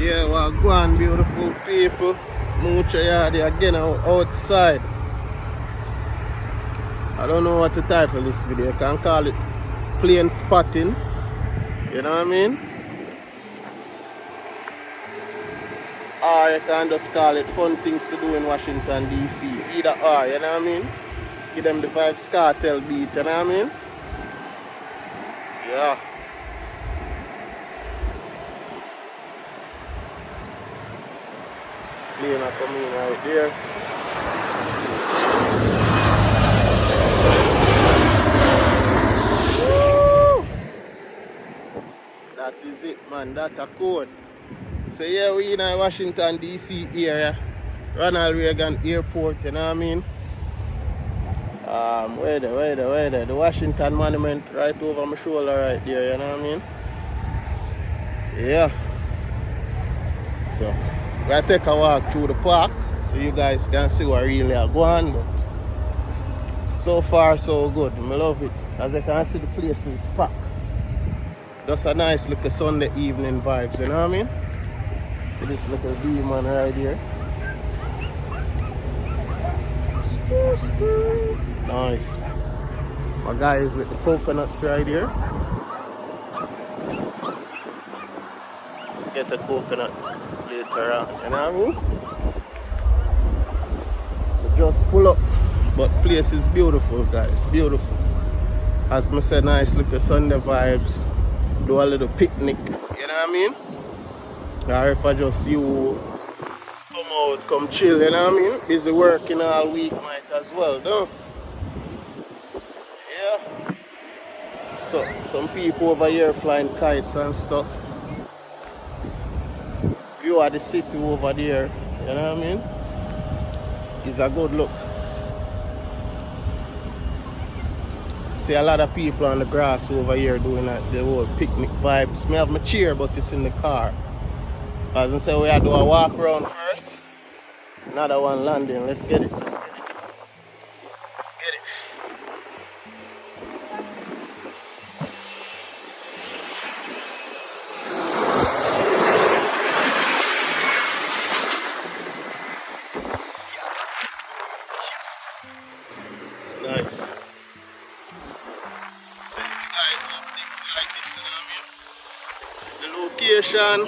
Yeah, well, go on, beautiful people. Mucha Yadi again outside. I don't know what to title this video. You can call it plain spotting. You know what I mean? Or you can just call it fun things to do in Washington, D.C. Either or, you know what I mean? Give them the Vybz Kartel beat, you know what I mean? Yeah. Plane are coming right there. Woo! That is it, man. That's a code. So yeah, we in Washington DC area, Ronald Reagan Airport, you know what I mean? Where there? The Washington Monument right over my shoulder right there, you know what I mean? Yeah. So we're gonna take a walk through the park so you guys can see what really are going on. But so far so good. I love it. As you can see, the place is packed. Just a nice little Sunday evening vibes, you know what I mean? This little demon right here. Nice. My guys with the coconuts right here. Get a coconut later on, you know what I mean? Just pull up. But place is beautiful, guys. Beautiful. As I said, nice little Sunday vibes. Do a little picnic, you know what I mean? Or if I just you come out, come chill, you know what I mean? Busy working all week, might as well, don't? Yeah. So, some people over here flying kites and stuff. View of the city over there, you know what I mean? It's a good look. See a lot of people on the grass over here doing that, the whole picnic vibes. I have my chair, but it's in the car. As I say, we have to do a walk around first. Another one landing. Let's get it. Let's get it. Let's get it. It's nice. So if you guys love things like this, you know what I mean? The location,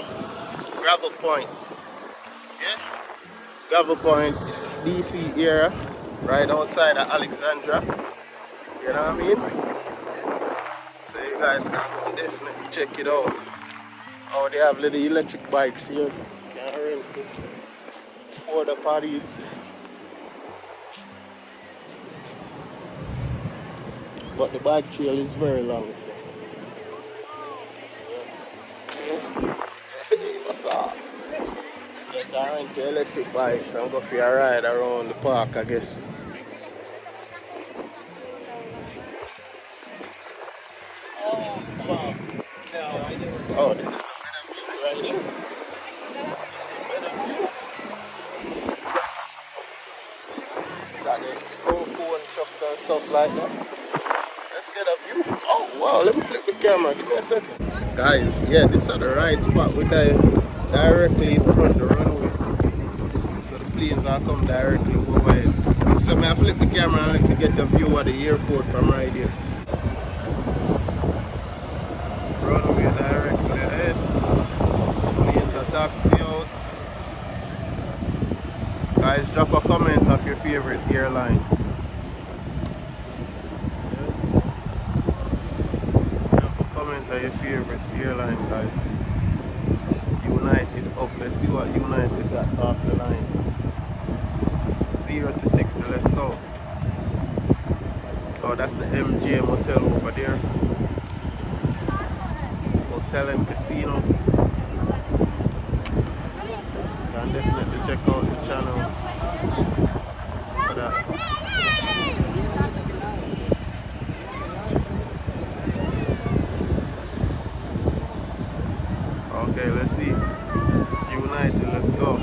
Gravel Point. Yeah? Gravel Point, DC area, right outside of Alexandria. You know what I mean? So you guys can come definitely check it out. Oh, they have little electric bikes here. You can rent it for the parties. But the bike trail is very long, so. What's up? You can rent the electric bikes and go for a ride around the park, I guess. Oh, this is a better view right here. This is a better view. Got the snow cone trucks and stuff like that. Let's get a view. Oh wow, let me flip the camera. Give me a second. Guys, yeah, this is the right spot. We're directly in front of the runway. So the planes are come directly over here. So I flip the camera and I can get the view of the airport from right here. Runway directly ahead. Planes are taxi out. Guys, drop a comment of your favorite airline. Your favorite airline, guys. United up. Let's see what United got off the line. 0 to 60. Let's go. Oh, that's the MGM Hotel over there. Hotel and casino. Can definitely check out the channel for that. Okay, let's see. United, let's go.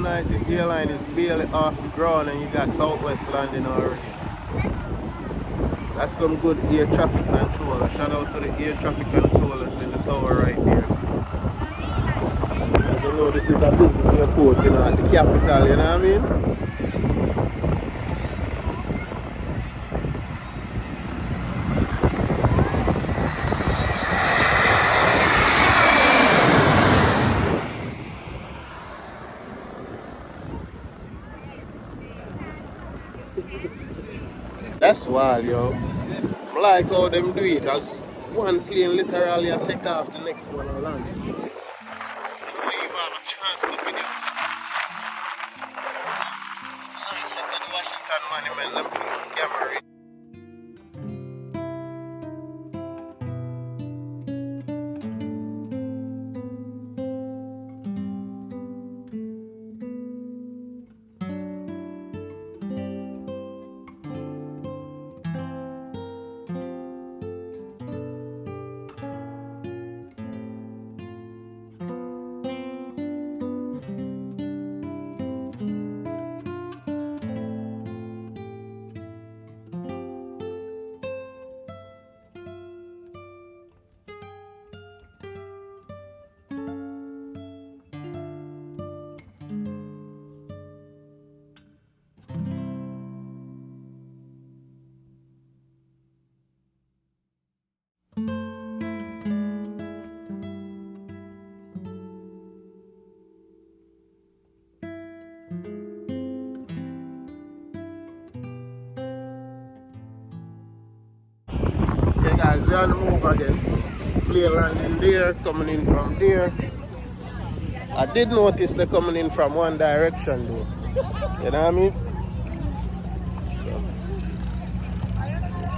United Airlines is barely off the ground and you got Southwest landing already. That's some good air traffic controller. Shout out to the air traffic controllers in the tower right there. As you know, this is a busy airport, you know, at the capital, you know what I mean? That's wild, yo. I like how them do it as one plane literally I take off, the next one I land. You don't even have a chance to video. Nice shot at the Washington Monument, let me film the camera. Yeah guys, we're on the move again. Plane landing there, coming in from there. I did notice they're coming in from one direction though. You know what I mean? So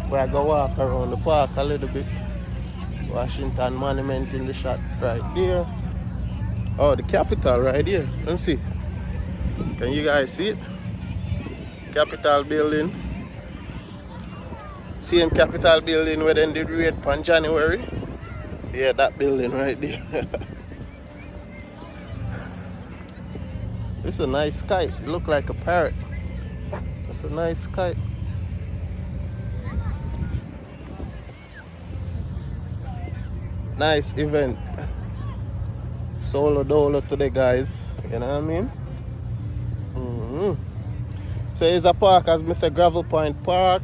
we're gonna walk around the park a little bit. Washington Monument in the shot right there. Oh, the Capitol right here. Let me see. Can you guys see it? Capitol building. Same Capitol building where they did raid on January. Yeah, that building right there. This is a nice kite. It looks like a parrot. That's a nice kite. Nice event. Solo dolo today, guys. You know what I mean? So it's a park, as I said, Gravel Point Park,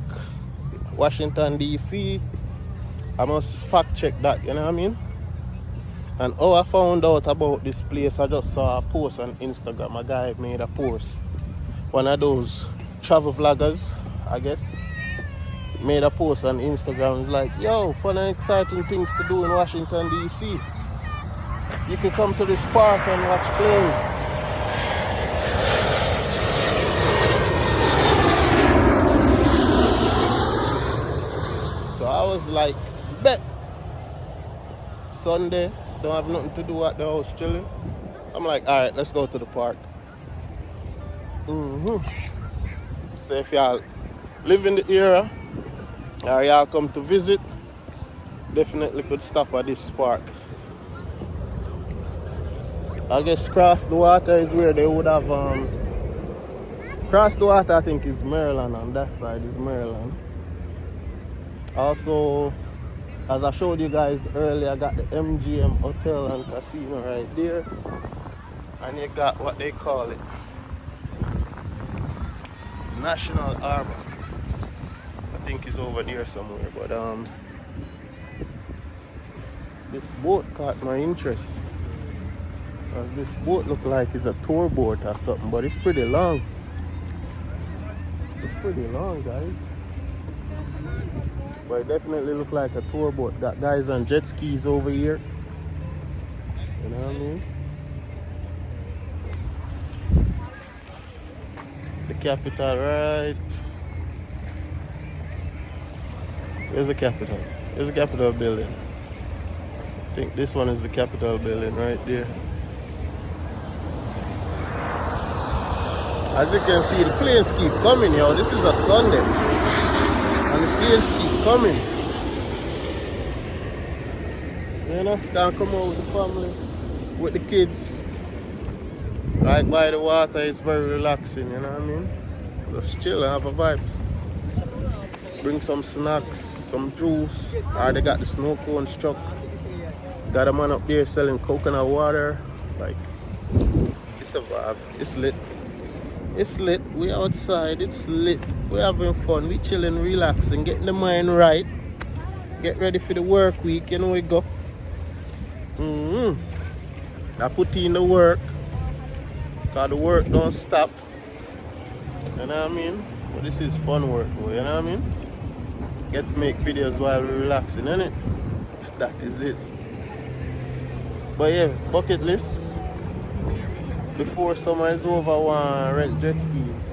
Washington DC. I must fact check that, you know what I mean? And how I found out about this place, I just saw a post on Instagram. A guy made a post. One of those travel vloggers, I guess, made a post on Instagram. It's like, yo, fun and exciting things to do in Washington DC. You can come to this park and watch planes. So I was like, bet. Sunday, don't have nothing to do at the house, chilling. I'm like, all right, let's go to the park. So if y'all live in the area or y'all come to visit, definitely could stop at this park. I guess cross the water is where they would have cross the water. I think is Maryland, on that side is Maryland. Also, as I showed you guys earlier, I got the MGM Hotel and Casino right there, and you got what they call it, National Harbor. I think it's over there somewhere, but this boat caught my interest. Because this boat look like it's a tour boat or something, but it's pretty long. It's pretty long, guys. But it definitely look like a tour boat. Got guys on jet skis over here. You know what I mean? So, the Capitol right. Where's the Capitol? Here's the Capitol building. I think this one is the Capitol building right there. As you can see, the planes keep coming, yo. This is a Sunday. And the planes keep coming. You know, can come out with the family, with the kids. Right by the water is very relaxing, you know what I mean? Just chill and have a vibe. Bring some snacks, some juice, or they got the snow cones truck. Got a man up there selling coconut water. Like, it's a vibe. It's lit. It's lit. We outside. It's lit. We having fun. We chilling, relaxing, getting the mind right. Get ready for the work week. You know we go. I put in the work. Cause the work don't stop. You know what I mean? But this is fun work, though, you know what I mean? Get to make videos while we're relaxing, innit? That is it. But yeah, bucket list. Before summer is over, I want to rent jet skis.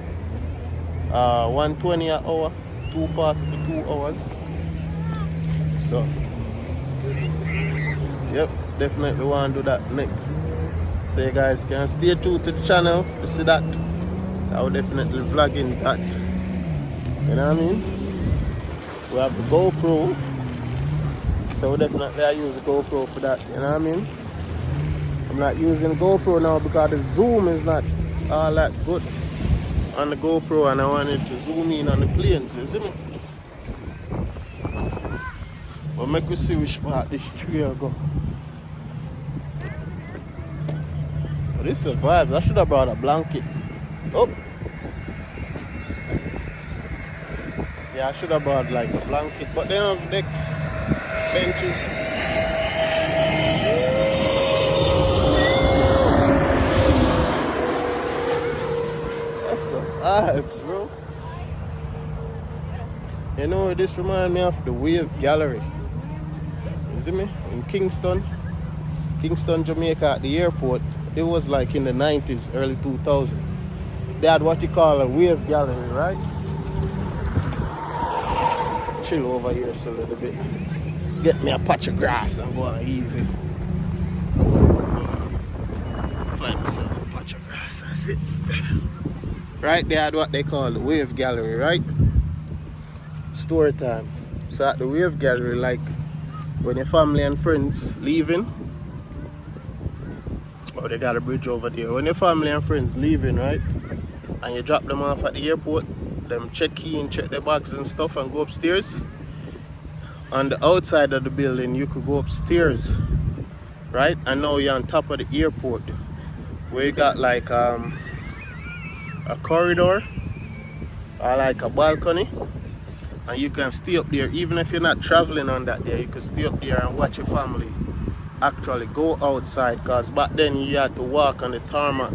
120 an hour, 240 for 2 hours. So, yep, definitely want to do that next. So you guys can stay tuned to the channel to see that. I will definitely vlog in that. You know what I mean? We have the GoPro. So definitely I use the GoPro for that. You know what I mean? I'm not using GoPro now because the zoom is not all that good on the GoPro, and I wanted to zoom in on the planes, you see me? But make we see which part this tree will go. But this survives. I should have brought a blanket. Oh! Yeah, I should have brought like a blanket, but they don't have decks, benches. That's the vibes, bro. You know, this reminds me of the Wave Gallery. You see me? In Kingston, Jamaica, at the airport. It was like in the 90s, early 2000s. They had what you call a Wave Gallery, right? Chill over here so a little bit. Get me a patch of grass and go on easy. Find myself a patch of grass and sit. Right, they had what they call the Wave Gallery, right? Story time. So at the Wave Gallery, like when your family and friends leaving, oh, they got a bridge over there. When your family and friends leaving, right, and you drop them off at the airport, them check in, check their bags and stuff and go upstairs. On the outside of the building, you could go upstairs, right? And now you're on top of the airport, where you got like a corridor or like a balcony, and you can stay up there. Even if you're not traveling on that day, you can stay up there and watch your family actually go outside, because back then you had to walk on the tarmac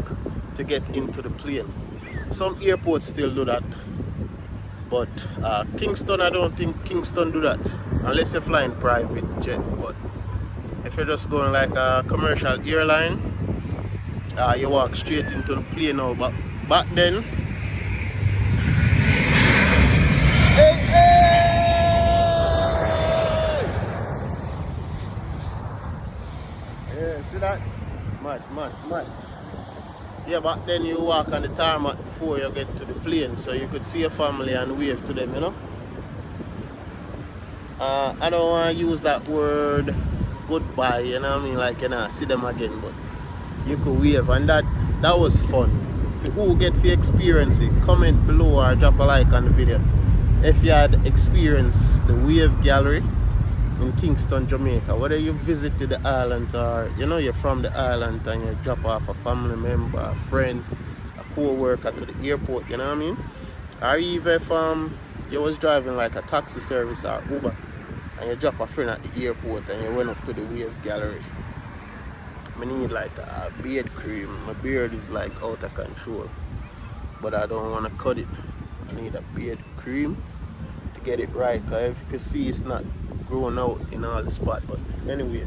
to get into the plane. Some airports still do that, but Kingston, I don't think Kingston do that unless you're flying private jet. But if you're just going like a commercial airline, you walk straight into the plane now. But back then, yeah, see that? Mad. Yeah, back then you walk on the tarmac before you get to the plane, so you could see your family and wave to them, you know? I don't want to use that word goodbye, you know what I mean? Like, you know, see them again, but you could wave, and that was fun. If you get to experience it, comment below or drop a like on the video. If you had experienced the Wave Gallery in Kingston, Jamaica, whether you visited the island or you know you're from the island and you drop off a family member, a friend, a co-worker to the airport, you know what I mean? Or even if you was driving like a taxi service or Uber and you drop a friend at the airport and you went up to the Wave Gallery. I need like a beard cream. My beard is like out of control, but I don't want to cut it. I need a beard cream to get it right, because if you can see, it's not growing out in all the spots. But anyway,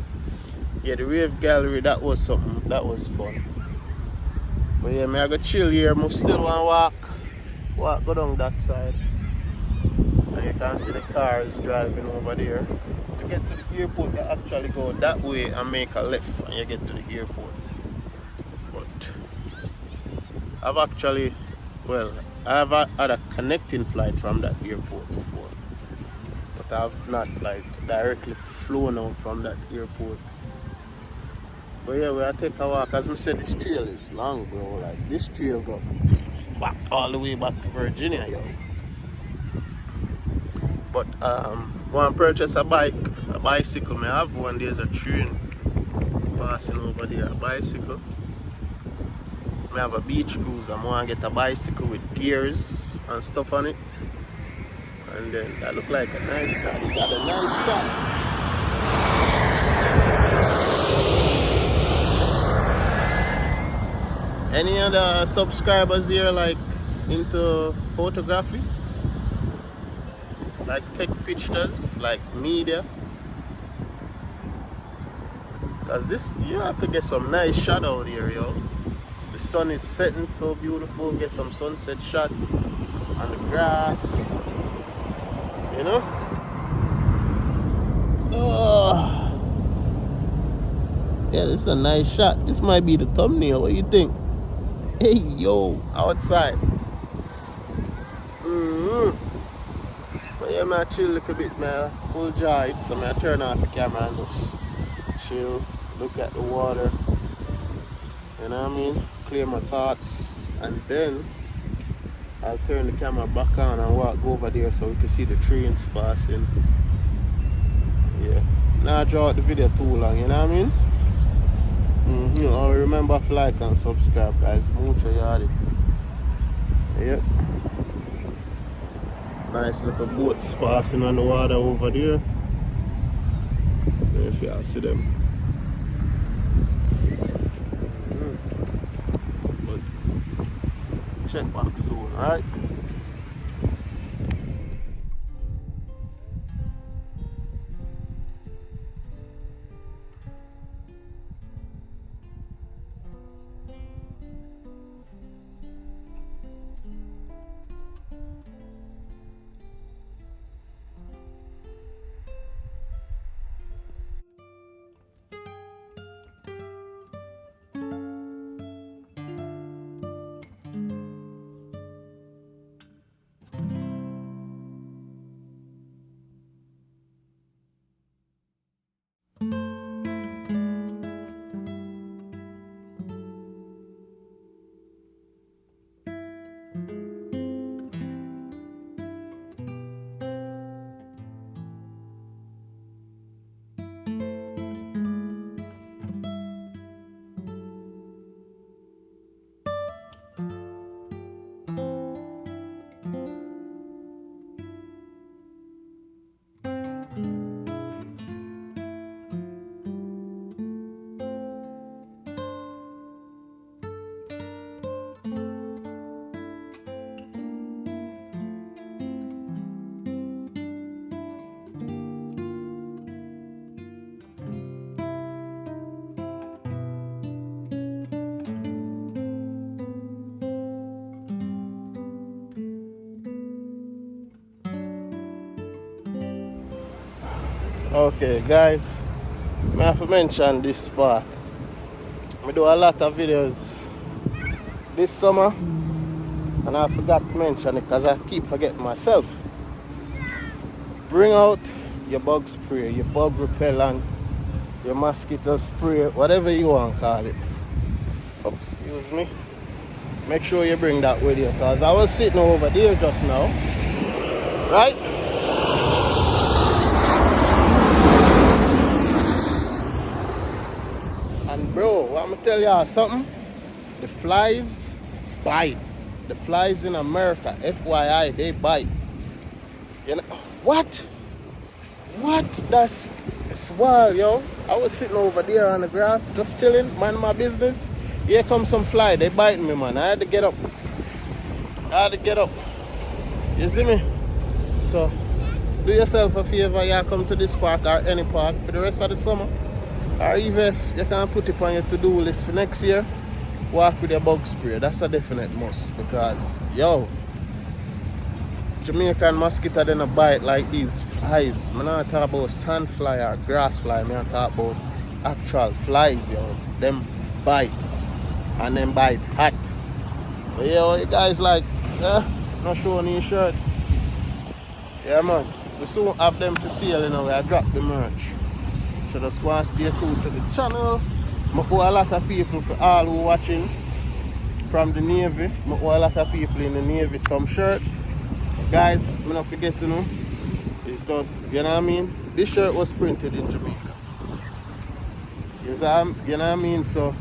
yeah, the Wave Gallery, that was something, that was fun. But yeah, I go chill here. I still want to walk go down that side, and you can see the cars driving over there. To get to the airport, you actually go that way and make a left and you get to the airport. But I've actually, well, I've had a connecting flight from that airport before, but I've not like directly flown out from that airport. But yeah, we'll take a walk. As I said, this trail is long, bro. Like, this trail go back all the way back to Virginia, yo. But want to purchase a bicycle. Me have one. There's a train passing over there, a bicycle. Me have a beach cruiser. I want to get a bicycle with gears and stuff on it. And then that look like a nice shot. He got a nice shot. Any other subscribers here like into photography? Like take pictures, like media? Cause this, you have to get some nice shot out here, yo. The sun is setting so beautiful. Get some sunset shot on the grass. You know? Oh. Yeah, this is a nice shot. This might be the thumbnail. What do you think? Hey, yo, outside. But yeah, man, chill a little bit, man. Full joy. So I turn off the camera and just chill, look at the water. You know what I mean? Clear my thoughts. And then I'll turn the camera back on and walk over there so we can see the trains passing. Yeah. Now I draw out the video too long, you know what I mean? Remember to like and subscribe, guys. Mucho yadi. Yep. Nice little boats passing on the water over there. If y'all see them. But check back soon, alright? Okay, guys, I have to mention this part. I do a lot of videos this summer and I forgot to mention it because I keep forgetting myself. Bring out your bug spray, your bug repellent, your mosquito spray, whatever you want to call it. Oh, excuse me. Make sure you bring that with you because I was sitting over there just now, right? And bro, I'm gonna tell y'all something. The flies bite. The flies in America, FYI, they bite. You know what? It's wild, yo. I was sitting over there on the grass, just chilling, minding my business. Here comes some fly. They biting me, man. I had to get up. You see me? So, do yourself a favor. You come to this park or any park for the rest of the summer. Or even if you can put it on your to-do list for next year, walk with your bug spray. That's a definite must. Because, yo, Jamaican mosquito then a bite like these flies. I'm not talking about sand fly or grass fly. I'm talking about actual flies, yo. Them bite. And then bite hot. But yo, you guys like, not showing your shirt. Yeah, man. We soon have them for sale, you know. I drop the merch. So just go and stay tuned to the channel. I owe a lot of people for all who watching from the Navy. I owe a lot of people in the Navy some shirt. Guys, I'm not forget to know. It's just, you know what I mean? This shirt was printed in Jamaica. You know what I mean? So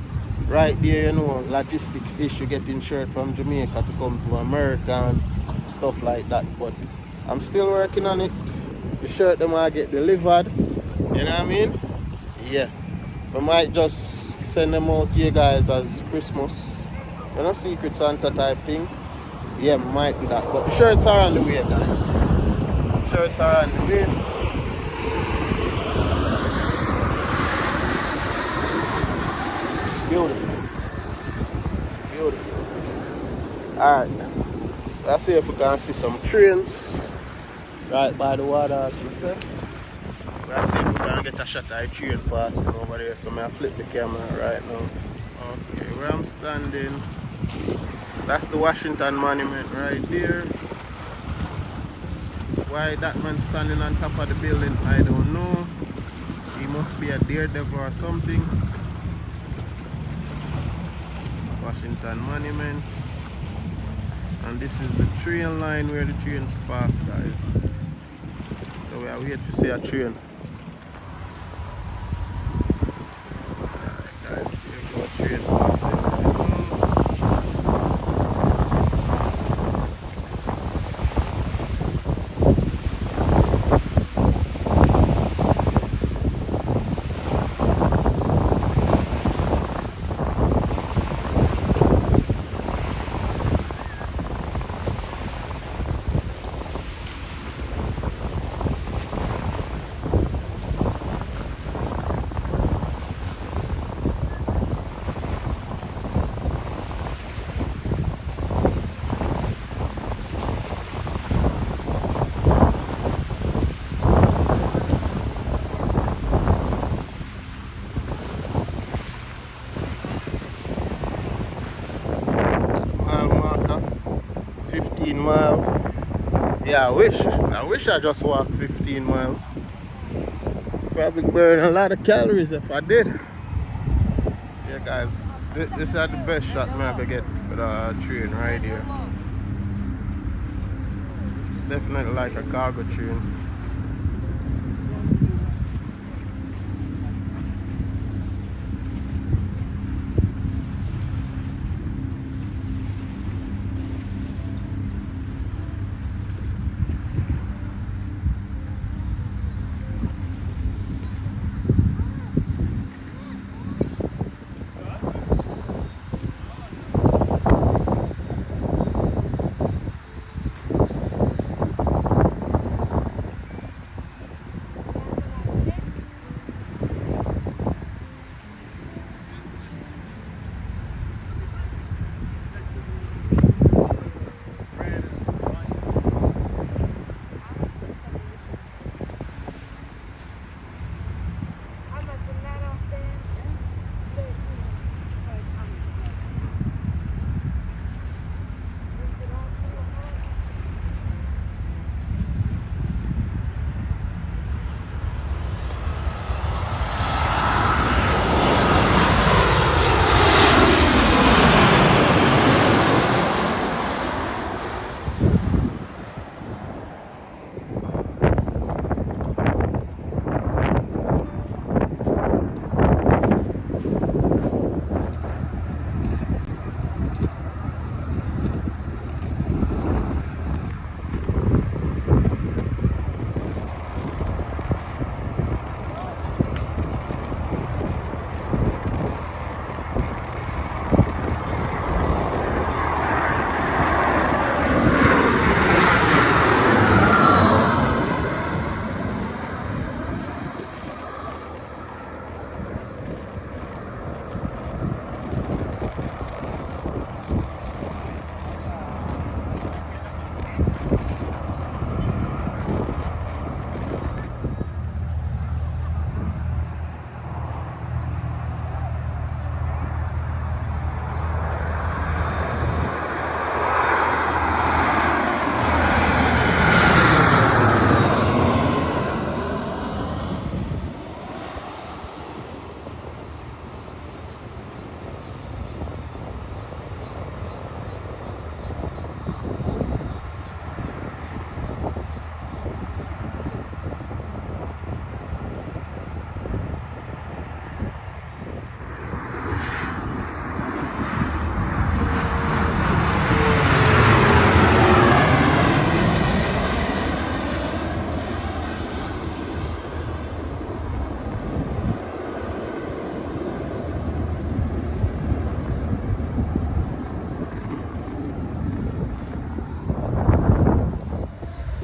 right there, you know, logistics issue getting shirt from Jamaica to come to America and stuff like that. But I'm still working on it. The shirt them I get delivered. You know what I mean? Yeah. I might just send them out to you guys as Christmas. You know, Secret Santa type thing. Yeah, might do that. But the shirts are on the way, guys. The shirts are on the way. Beautiful. Beautiful. Alright. Let's see if we can see some trains right by the water, as you said. Let's see if we can get a shot of a train passing over there. So I'm going to flip the camera right now. Okay, where I'm standing, that's the Washington Monument right there. Why that man standing on top of the building, I don't know. He must be a daredevil or something. Washington Monument. And this is the train line where the trains pass, guys. So we are waiting to see a train. Alright guys, here we go, train passing. Miles. Yeah, I wish I just walked 15 miles. Probably burn a lot of calories if I did. Yeah guys, this is the best shot I ever get for the train right here. It's definitely like a cargo train.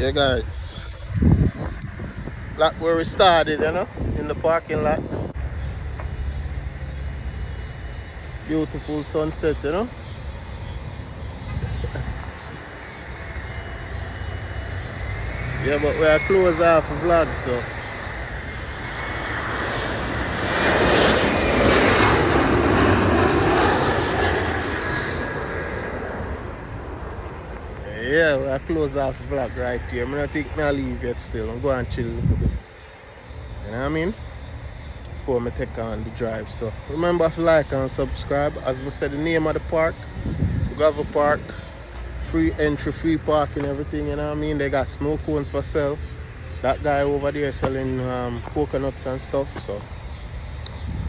Yeah, guys. Like where we started, you know, in the parking lot. Beautiful sunset, you know. Yeah, but we are close off the vlog, so. Yeah, we are close off the vlog right here. I don't think I'll leave yet still. I'm going to chill a little bit. You know what I mean? Before I take on the drive. So remember to like and subscribe. As I said, the name of the park, Gava Park. Free entry, free parking, everything, you know what I mean? They got snow cones for sale. That guy over there selling coconuts and stuff. So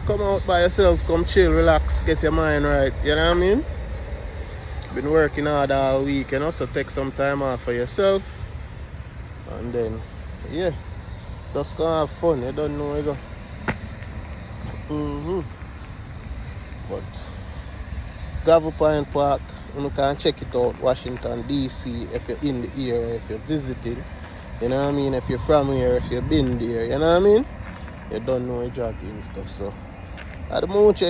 come out by yourself, come chill, relax, get your mind right, you know what I mean? Been working hard all week, you know, so take some time off for yourself. And then, yeah, just gonna have fun, you don't know where you go. But Gravel Point Park, you can check it out, Washington DC, if you're in the area, if you're visiting, you know what I mean? If you're from here, if you've been there, you know what I mean? You don't know exactly and stuff, so at the moment you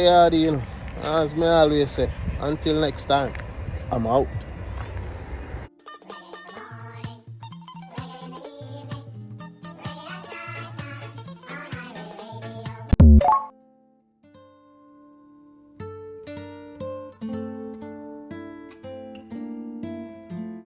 know, as me always say, until next time, I'm out.